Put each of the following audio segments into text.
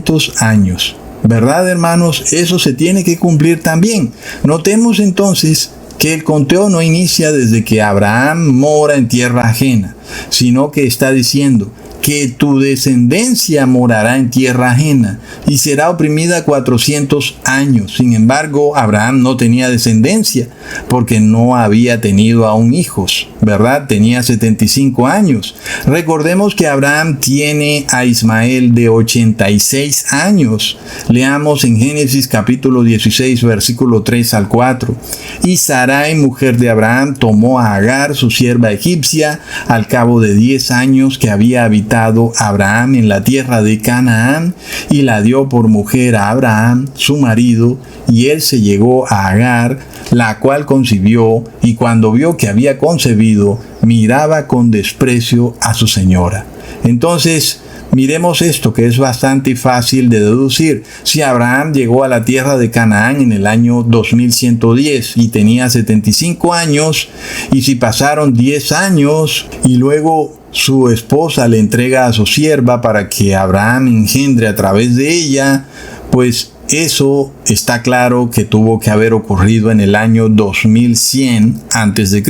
400 años. ¿Verdad, hermanos? Eso se tiene que cumplir también. Notemos entonces que el conteo no inicia desde que Abraham mora en tierra ajena, sino que está diciendo que tu descendencia morará en tierra ajena y será oprimida 400 años. Sin embargo, Abraham no tenía descendencia porque no había tenido aún hijos, ¿verdad? Tenía 75 años. Recordemos que Abraham tiene a Ismael de 86 años. Leamos en Génesis capítulo 16, versículo 3 al 4. Y Sarai, mujer de Abraham, tomó a Agar, su sierva egipcia, al cabo de 10 años que había habitado Abraham en la tierra de Canaán, y la dio por mujer a Abraham, su marido, y él se llegó a Agar, la cual concibió, y cuando vio que había concebido, miraba con desprecio a su señora. Entonces, miremos esto que es bastante fácil de deducir. Si Abraham llegó a la tierra de Canaán en el año 2110 y tenía 75 años, y si pasaron 10 años y luego su esposa le entrega a su sierva para que Abraham engendre a través de ella, pues eso está claro que tuvo que haber ocurrido en el año 2100 a.C.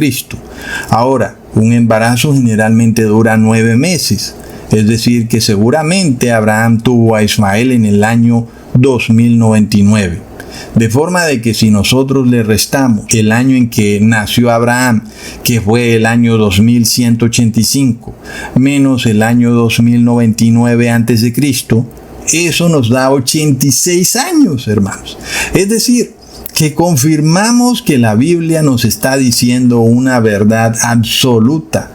Ahora, un embarazo generalmente dura 9 meses. Es decir, que seguramente Abraham tuvo a Ismael en el año 2099. De forma de que si nosotros le restamos el año en que nació Abraham, que fue el año 2185, menos el año 2099 a.C., eso nos da 86 años, hermanos. Es decir, que confirmamos que la Biblia nos está diciendo una verdad absoluta.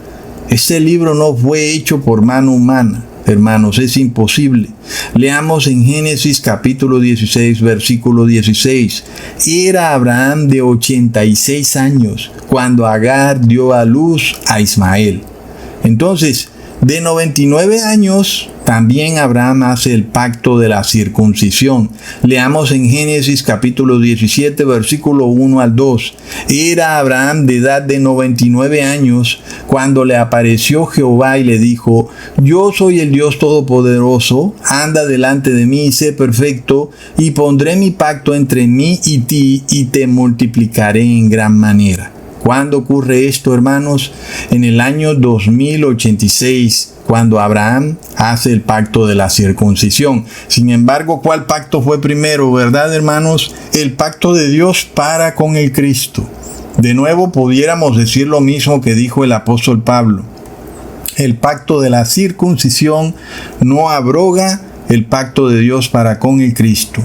Este libro no fue hecho por mano humana, hermanos, es imposible. Leamos en Génesis capítulo 16, versículo 16. Era Abraham de 86 años cuando Agar dio a luz a Ismael. Entonces, de 99 años, también Abraham hace el pacto de la circuncisión. Leamos en Génesis capítulo 17, versículo 1 al 2. Era Abraham de edad de 99 años cuando le apareció Jehová y le dijo: yo soy el Dios Todopoderoso, anda delante de mí y sé perfecto, y pondré mi pacto entre mí y ti, y te multiplicaré en gran manera. ¿Cuándo ocurre esto, hermanos? En el año 2086, cuando Abraham hace el pacto de la circuncisión. Sin embargo, ¿cuál pacto fue primero, verdad, hermanos? El pacto de Dios para con el Cristo. De nuevo, pudiéramos decir lo mismo que dijo el apóstol Pablo. El pacto de la circuncisión no abroga el pacto de Dios para con el Cristo.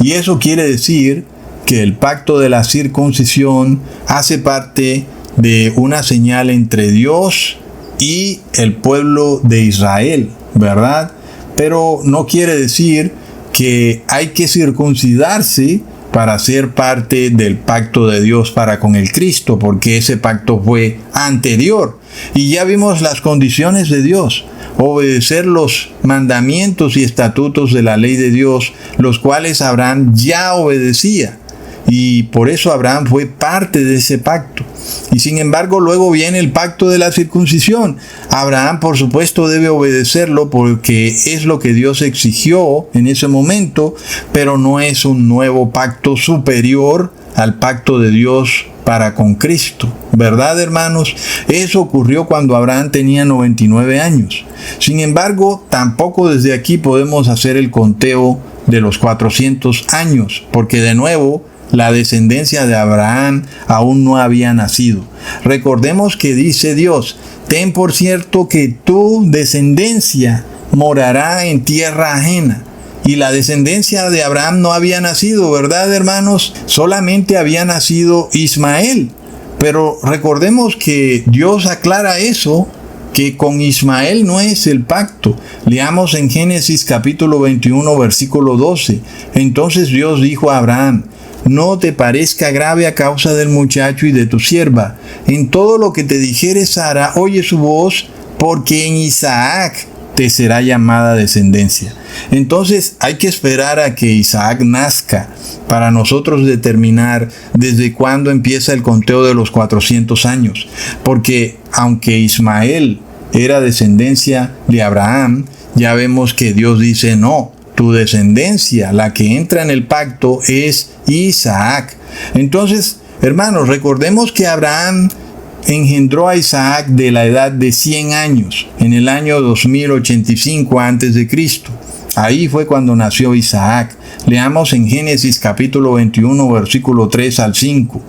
Y eso quiere decir que el pacto de la circuncisión hace parte de una señal entre Dios y el pueblo de Israel, ¿verdad? Pero no quiere decir que hay que circuncidarse para ser parte del pacto de Dios para con el Cristo, porque ese pacto fue anterior. Y ya vimos las condiciones de Dios: obedecer los mandamientos y estatutos de la ley de Dios, los cuales Abraham ya obedecía. Y por eso Abraham fue parte de ese pacto. Y sin embargo, luego viene el pacto de la circuncisión. Abraham, por supuesto, debe obedecerlo porque es lo que Dios exigió en ese momento, pero no es un nuevo pacto superior al pacto de Dios para con Cristo. ¿Verdad, hermanos? Eso ocurrió cuando Abraham tenía 99 años. Sin embargo, tampoco desde aquí podemos hacer el conteo de los 400 años, porque de nuevo, la descendencia de Abraham aún no había nacido. Recordemos que dice Dios: ten por cierto que tu descendencia morará en tierra ajena. Y la descendencia de Abraham no había nacido, ¿verdad, hermanos? Solamente había nacido Ismael. Pero recordemos que Dios aclara eso, que con Ismael no es el pacto. Leamos en Génesis capítulo 21, versículo 12. Entonces Dios dijo a Abraham: no te parezca grave a causa del muchacho y de tu sierva. En todo lo que te dijere Sara, oye su voz, porque en Isaac te será llamada descendencia. Entonces hay que esperar a que Isaac nazca para nosotros determinar desde cuándo empieza el conteo de los 400 años. Porque aunque Ismael era descendencia de Abraham, ya vemos que Dios dice: no, tu descendencia, la que entra en el pacto, es Isaac. Entonces, hermanos, recordemos que Abraham engendró a Isaac de la edad de 100 años, en el año 2085 a.C. Ahí fue cuando nació Isaac. Leamos en Génesis capítulo 21, versículo 3 al 5.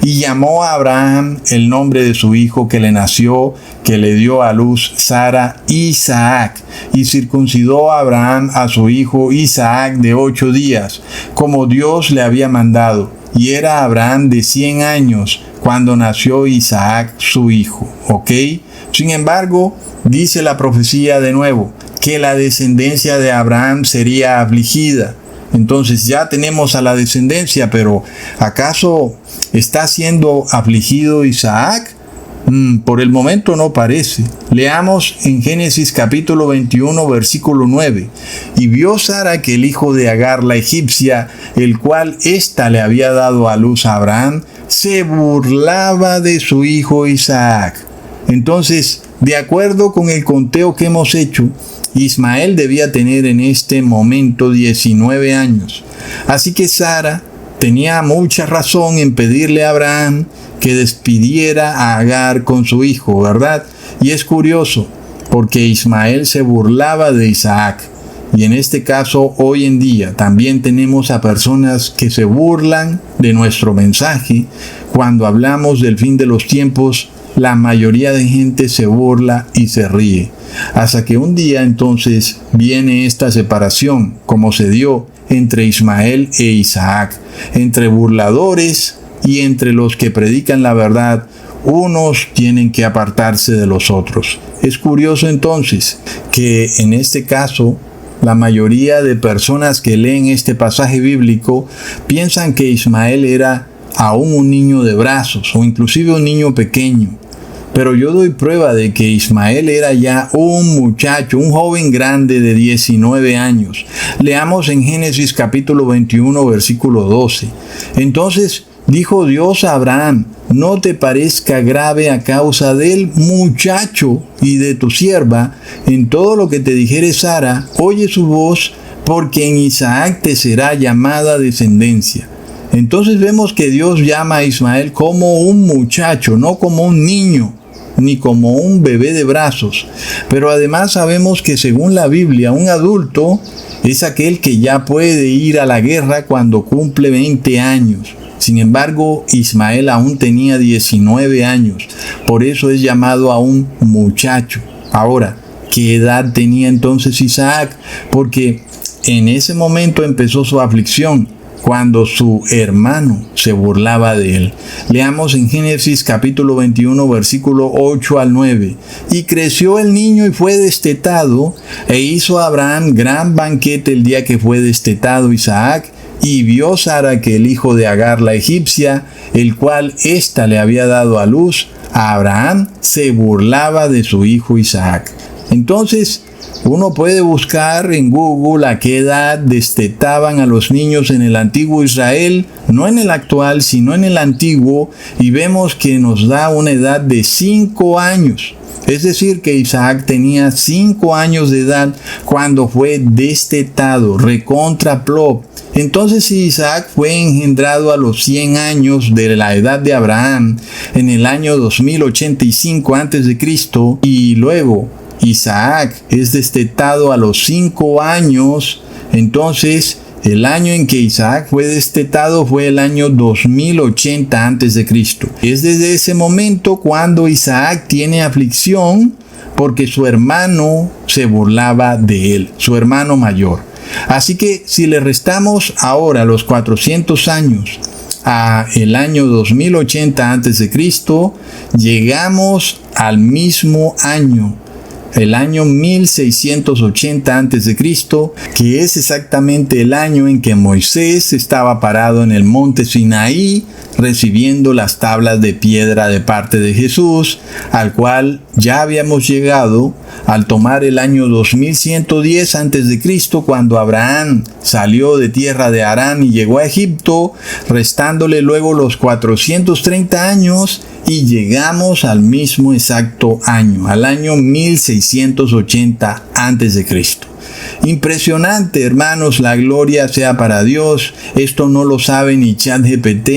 Y llamó a Abraham el nombre de su hijo que le nació, que le dio a luz Sara, Isaac. Y circuncidó a Abraham a su hijo Isaac de 8 días, como Dios le había mandado. Y era Abraham de 100 años cuando nació Isaac su hijo. ¿Ok? Sin embargo, dice la profecía de nuevo, que la descendencia de Abraham sería afligida. Entonces ya tenemos a la descendencia, pero ¿acaso está siendo afligido Isaac? Por el momento no parece. Leamos en Génesis capítulo 21, versículo 9. Y vio Sara que el hijo de Agar la egipcia, el cual ésta le había dado a luz a Abraham, se burlaba de su hijo Isaac. Entonces, de acuerdo con el conteo que hemos hecho, Ismael debía tener en este momento 19 años. Así que Sara tenía mucha razón en pedirle a Abraham que despidiera a Agar con su hijo, ¿verdad? Y es curioso, porque Ismael se burlaba de Isaac. Y en este caso, hoy en día, también tenemos a personas que se burlan de nuestro mensaje. Cuando hablamos del fin de los tiempos, la mayoría de gente se burla y se ríe. Hasta que un día entonces viene esta separación, como se dio entre Ismael e Isaac, entre burladores y entre los que predican la verdad. Unos tienen que apartarse de los otros. Es curioso entonces que en este caso, la mayoría de personas que leen este pasaje bíblico piensan que Ismael era aún un niño de brazos o inclusive un niño pequeño. Pero yo doy prueba de que Ismael era ya un muchacho, un joven grande de 19 años. Leamos en Génesis capítulo 21, versículo 12. Entonces dijo Dios a Abraham, no te parezca grave a causa del muchacho y de tu sierva, en todo lo que te dijere Sara, oye su voz, porque en Isaac te será llamada descendencia. Entonces vemos que Dios llama a Ismael como un muchacho, no como un niño, ni como un bebé de brazos. Pero además sabemos que según la Biblia, un adulto es aquel que ya puede ir a la guerra cuando cumple 20 años. Sin embargo, Ismael aún tenía 19 años. Por eso es llamado a un muchacho. Ahora, ¿qué edad tenía entonces Isaac? Porque en ese momento empezó su aflicción, cuando su hermano se burlaba de él. Leamos en Génesis capítulo 21, versículo 8 al 9. Y creció el niño y fue destetado, e hizo Abraham gran banquete el día que fue destetado Isaac, y vio Sara que el hijo de Agar la egipcia, el cual ésta le había dado a luz, a Abraham se burlaba de su hijo Isaac. Entonces, uno puede buscar en Google a qué edad destetaban a los niños en el antiguo Israel, no en el actual, sino en el antiguo, y vemos que nos da una edad de 5 años. Es decir, que Isaac tenía 5 años de edad cuando fue destetado, recontra plop. Entonces, si Isaac fue engendrado a los 100 años de la edad de Abraham, en el año 2085 a.C., y luego Isaac es destetado a los 5 años, entonces el año en que Isaac fue destetado fue el año 2080 a.C. Es desde ese momento cuando Isaac tiene aflicción porque su hermano se burlaba de él, su hermano mayor. Así que si le restamos ahora los 400 años a el año 2080 a.C., llegamos al mismo año, el año 1680 a.C., que es exactamente el año en que Moisés estaba parado en el monte Sinaí recibiendo las tablas de piedra de parte de Jesús, al cual ya habíamos llegado al tomar el año 2110 a.C., cuando Abraham salió de tierra de Harán y llegó a Egipto, restándole luego los 430 años, y llegamos al mismo exacto año, al año 1680 a.C. Impresionante, hermanos, la gloria sea para Dios. Esto no lo sabe ni ChatGPT,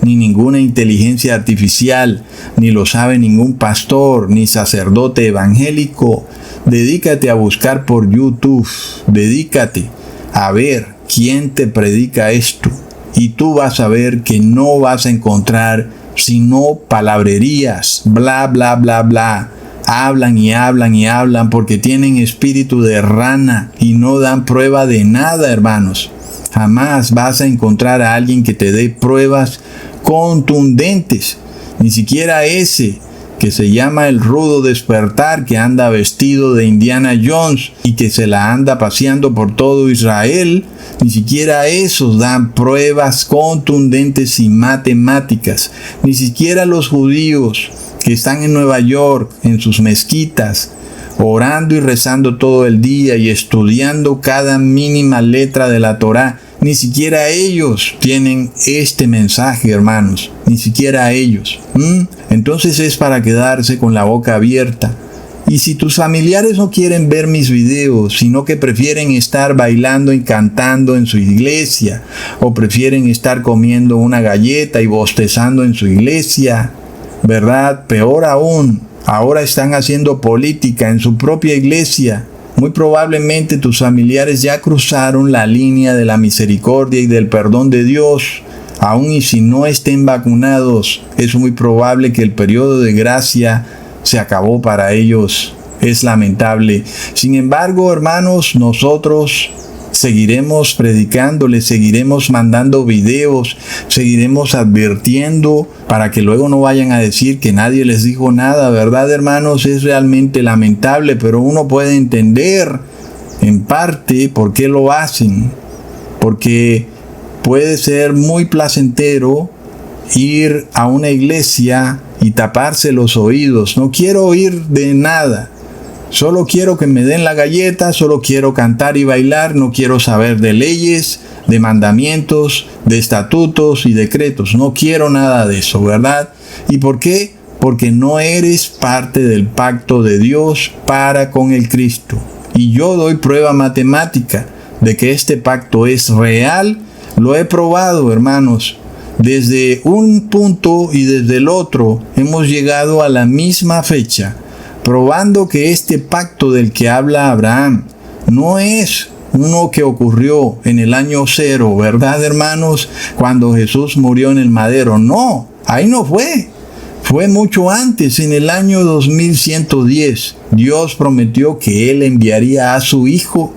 ni ninguna inteligencia artificial, ni lo sabe ningún pastor, ni sacerdote evangélico. Dedícate a buscar por YouTube, dedícate a ver quién te predica esto. Y tú vas a ver que no vas a encontrar sino palabrerías, bla, bla, bla, bla. Hablan y hablan y hablan porque tienen espíritu de rana y no dan prueba de nada, hermanos. Jamás vas a encontrar a alguien que te dé pruebas contundentes. Ni siquiera ese que se llama el rudo despertar, que anda vestido de Indiana Jones y que se la anda paseando por todo Israel. Ni siquiera esos dan pruebas contundentes y matemáticas. Ni siquiera los judíos que están en Nueva York, en sus mezquitas, orando y rezando todo el día y estudiando cada mínima letra de la Torá, ni siquiera ellos tienen este mensaje, hermanos. Ni siquiera ellos. Entonces es para quedarse con la boca abierta. Y si tus familiares no quieren ver mis videos, sino que prefieren estar bailando y cantando en su iglesia, o prefieren estar comiendo una galleta y bostezando en su iglesia, ¿verdad? Peor aún, ahora están haciendo política en su propia iglesia. Muy probablemente tus familiares ya cruzaron la línea de la misericordia y del perdón de Dios. Aun y si no estén vacunados, es muy probable que el periodo de gracia se acabó para ellos. Es lamentable. Sin embargo, hermanos, nosotros seguiremos predicándoles, seguiremos mandando videos, seguiremos advirtiendo para que luego no vayan a decir que nadie les dijo nada, ¿verdad, hermanos? Es realmente lamentable, pero uno puede entender en parte por qué lo hacen. Porque puede ser muy placentero ir a una iglesia y taparse los oídos. No quiero oír de nada. Solo quiero que me den la galleta, solo quiero cantar y bailar, no quiero saber de leyes, de mandamientos, de estatutos y decretos. No quiero nada de eso, ¿verdad? ¿Y por qué? Porque no eres parte del pacto de Dios para con el Cristo. Y yo doy prueba matemática de que este pacto es real. Lo he probado, hermanos. Desde un punto y desde el otro hemos llegado a la misma fecha, probando que este pacto del que habla Abraham no es uno que ocurrió en el año 0, ¿verdad, hermanos? Cuando Jesús murió en el madero. No, ahí no fue. Fue mucho antes, en el año 2110. Dios prometió que Él enviaría a su Hijo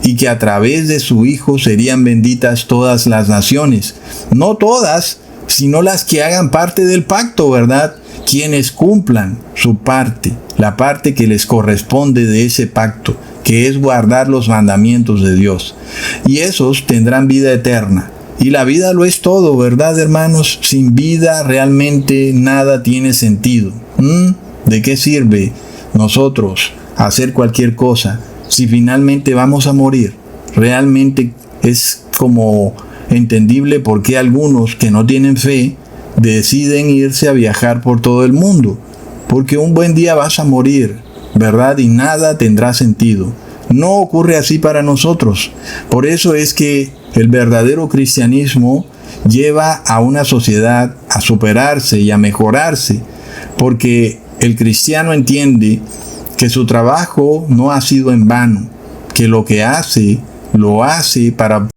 y que a través de su Hijo serían benditas todas las naciones. No todas, sino las que hagan parte del pacto, ¿verdad? Quienes cumplan su parte, la parte que les corresponde de ese pacto, que es guardar los mandamientos de Dios. Y esos tendrán vida eterna. Y la vida lo es todo, ¿verdad, hermanos? Sin vida realmente nada tiene sentido. ¿De qué sirve nosotros hacer cualquier cosa si finalmente vamos a morir? Realmente es como entendible por qué algunos que no tienen fe deciden irse a viajar por todo el mundo. Porque un buen día vas a morir, ¿verdad? Y nada tendrá sentido. No ocurre así para nosotros. Por eso es que el verdadero cristianismo lleva a una sociedad a superarse y a mejorarse. Porque el cristiano entiende que su trabajo no ha sido en vano, que lo que hace, lo hace para